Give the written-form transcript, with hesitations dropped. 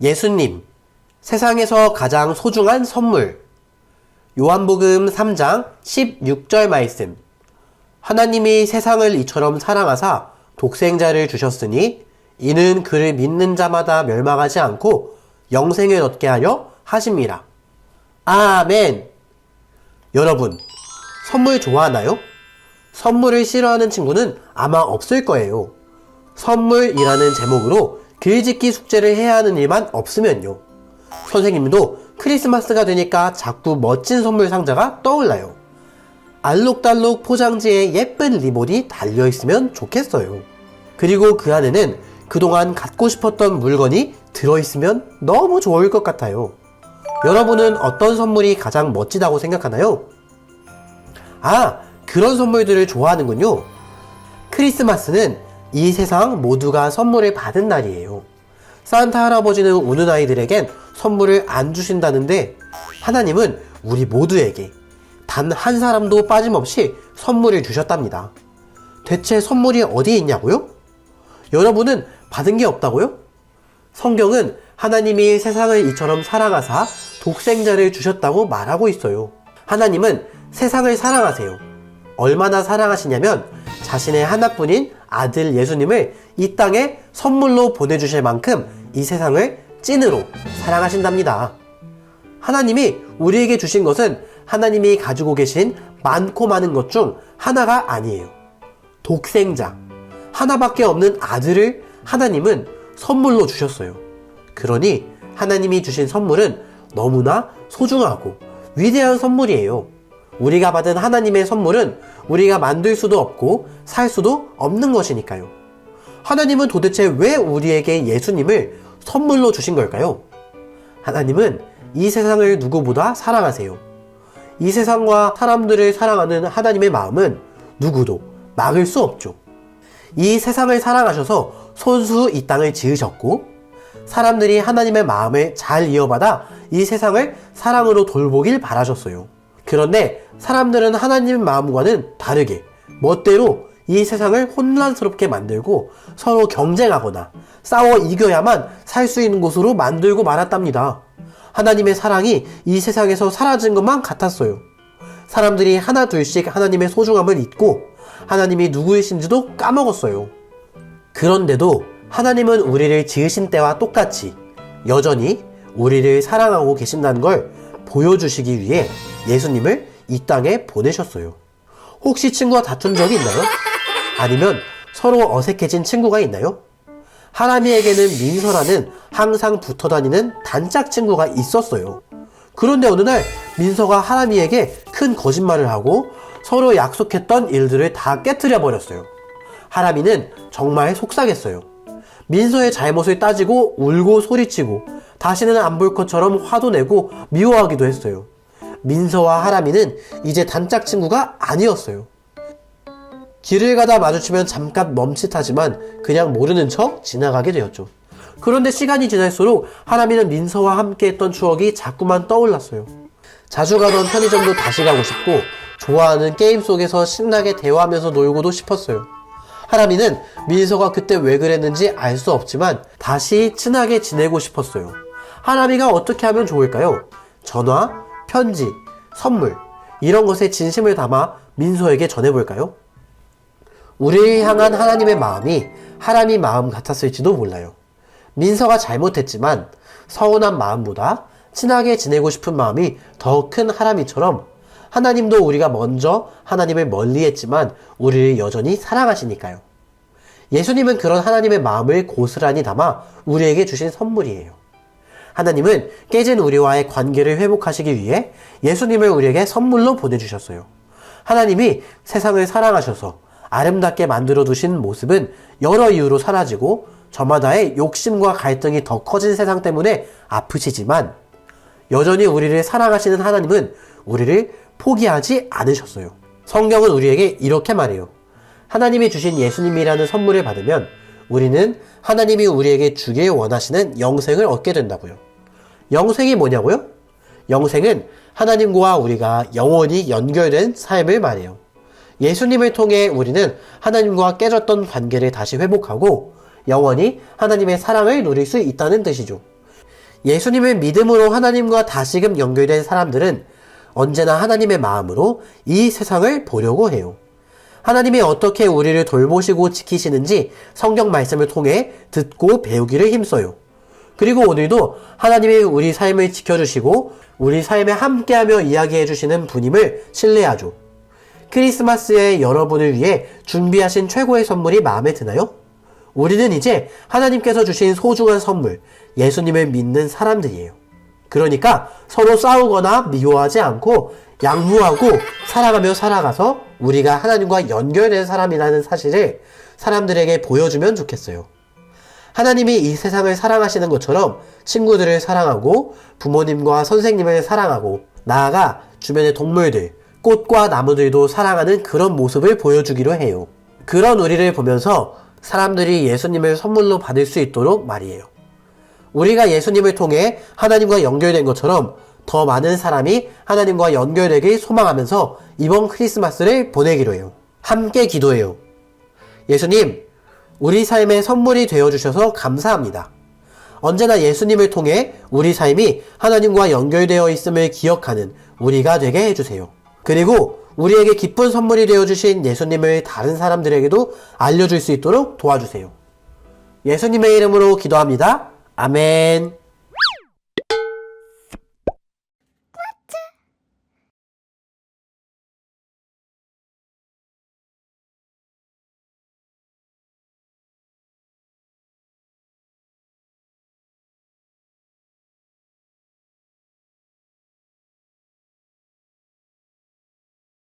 예수님, 세상에서 가장 소중한 선물. 요한복음 3장 16절 말씀. 하나님이 세상을 이처럼 사랑하사 독생자를 주셨으니 이는 그를 믿는 자마다 멸망하지 않고 영생을 얻게 하려 하심이라. 아멘. 여러분, 선물 좋아하나요? 선물을 싫어하는 친구는 아마 없을 거예요. 선물이라는 제목으로 글짓기 숙제를 해야 하는 일만 없으면요. 선생님도 크리스마스가 되니까 자꾸 멋진 선물 상자가 떠올라요. 알록달록 포장지에 예쁜 리본이 달려있으면 좋겠어요. 그리고 그 안에는 그동안 갖고 싶었던 물건이 들어있으면 너무 좋을 것 같아요. 여러분은 어떤 선물이 가장 멋지다고 생각하나요? 아, 그런 선물들을 좋아하는군요. 크리스마스는 이 세상 모두가 선물을 받은 날이에요. 산타 할아버지는 우는 아이들에겐 선물을 안 주신다는데 하나님은 우리 모두에게 단 한 사람도 빠짐없이 선물을 주셨답니다. 대체 선물이 어디에 있냐고요? 여러분은 받은 게 없다고요? 성경은 하나님이 세상을 이처럼 사랑하사 독생자를 주셨다고 말하고 있어요. 하나님은 세상을 사랑하세요. 얼마나 사랑하시냐면 자신의 하나뿐인 아들 예수님을 이 땅에 선물로 보내주실 만큼 이 세상을 찐으로 사랑하신답니다. 하나님이 우리에게 주신 것은 하나님이 가지고 계신 많고 많은 것 중 하나가 아니에요. 독생자, 하나밖에 없는 아들을 하나님은 선물로 주셨어요. 그러니 하나님이 주신 선물은 너무나 소중하고 위대한 선물이에요. 우리가 받은 하나님의 선물은 우리가 만들 수도 없고 살 수도 없는 것이니까요. 하나님은 도대체 왜 우리에게 예수님을 선물로 주신 걸까요? 하나님은 이 세상을 누구보다 사랑하세요. 이 세상과 사람들을 사랑하는 하나님의 마음은 누구도 막을 수 없죠. 이 세상을 사랑하셔서 손수 이 땅을 지으셨고 사람들이 하나님의 마음을 잘 이어받아 이 세상을 사랑으로 돌보길 바라셨어요. 그런데 사람들은 하나님의 마음과는 다르게 멋대로 이 세상을 혼란스럽게 만들고 서로 경쟁하거나 싸워 이겨야만 살 수 있는 곳으로 만들고 말았답니다. 하나님의 사랑이 이 세상에서 사라진 것만 같았어요. 사람들이 하나 둘씩 하나님의 소중함을 잊고 하나님이 누구이신지도 까먹었어요. 그런데도 하나님은 우리를 지으신 때와 똑같이 여전히 우리를 사랑하고 계신다는 걸 보여주시기 위해 예수님을 이 땅에 보내셨어요. 혹시 친구와 다툰 적이 있나요? 아니면 서로 어색해진 친구가 있나요? 하람이에게는 민서라는 항상 붙어 다니는 단짝 친구가 있었어요. 그런데 어느 날 민서가 하람이에게 큰 거짓말을 하고 서로 약속했던 일들을 다 깨트려 버렸어요. 하람이는 정말 속상했어요. 민서의 잘못을 따지고 울고 소리치고 다시는 안 볼 것처럼 화도 내고 미워하기도 했어요. 민서와 하람이는 이제 단짝 친구가 아니었어요. 길을 가다 마주치면 잠깐 멈칫하지만 그냥 모르는 척 지나가게 되었죠. 그런데 시간이 지날수록 하람이는 민서와 함께 했던 추억이 자꾸만 떠올랐어요. 자주 가던 편의점도 다시 가고 싶고 좋아하는 게임 속에서 신나게 대화하면서 놀고도 싶었어요. 하람이는 민서가 그때 왜 그랬는지 알 수 없지만 다시 친하게 지내고 싶었어요. 하람이가 어떻게 하면 좋을까요? 전화, 편지, 선물 이런 것에 진심을 담아 민서에게 전해볼까요? 우리를 향한 하나님의 마음이 하람이 마음 같았을지도 몰라요. 민서가 잘못했지만 서운한 마음보다 친하게 지내고 싶은 마음이 더 큰 하람이처럼 하나님도 우리가 먼저 하나님을 멀리했지만 우리를 여전히 사랑하시니까요. 예수님은 그런 하나님의 마음을 고스란히 담아 우리에게 주신 선물이에요. 하나님은 깨진 우리와의 관계를 회복하시기 위해 예수님을 우리에게 선물로 보내주셨어요. 하나님이 세상을 사랑하셔서 아름답게 만들어 두신 모습은 여러 이유로 사라지고 저마다의 욕심과 갈등이 더 커진 세상 때문에 아프시지만 여전히 우리를 사랑하시는 하나님은 우리를 포기하지 않으셨어요. 성경은 우리에게 이렇게 말해요. 하나님이 주신 예수님이라는 선물을 받으면 우리는 하나님이 우리에게 주길 원하시는 영생을 얻게 된다고요. 영생이 뭐냐고요? 영생은 하나님과 우리가 영원히 연결된 삶을 말해요. 예수님을 통해 우리는 하나님과 깨졌던 관계를 다시 회복하고 영원히 하나님의 사랑을 누릴 수 있다는 뜻이죠. 예수님을 믿음으로 하나님과 다시금 연결된 사람들은 언제나 하나님의 마음으로 이 세상을 보려고 해요. 하나님이 어떻게 우리를 돌보시고 지키시는지 성경 말씀을 통해 듣고 배우기를 힘써요. 그리고 오늘도 하나님이 우리 삶을 지켜주시고 우리 삶에 함께하며 이야기해주시는 분임을 신뢰하죠. 크리스마스에 여러분을 위해 준비하신 최고의 선물이 마음에 드나요? 우리는 이제 하나님께서 주신 소중한 선물, 예수님을 믿는 사람들이에요. 그러니까 서로 싸우거나 미워하지 않고 양보하고 사랑하며 살아가서 우리가 하나님과 연결된 사람이라는 사실을 사람들에게 보여주면 좋겠어요. 하나님이 이 세상을 사랑하시는 것처럼 친구들을 사랑하고 부모님과 선생님을 사랑하고 나아가 주변의 동물들, 꽃과 나무들도 사랑하는 그런 모습을 보여주기로 해요. 그런 우리를 보면서 사람들이 예수님을 선물로 받을 수 있도록 말이에요. 우리가 예수님을 통해 하나님과 연결된 것처럼 더 많은 사람이 하나님과 연결되길 소망하면서 이번 크리스마스를 보내기로 해요. 함께 기도해요. 예수님, 우리 삶의 선물이 되어주셔서 감사합니다. 언제나 예수님을 통해 우리 삶이 하나님과 연결되어 있음을 기억하는 우리가 되게 해주세요. 그리고 우리에게 기쁜 선물이 되어주신 예수님을 다른 사람들에게도 알려줄 수 있도록 도와주세요. 예수님의 이름으로 기도합니다. 아멘.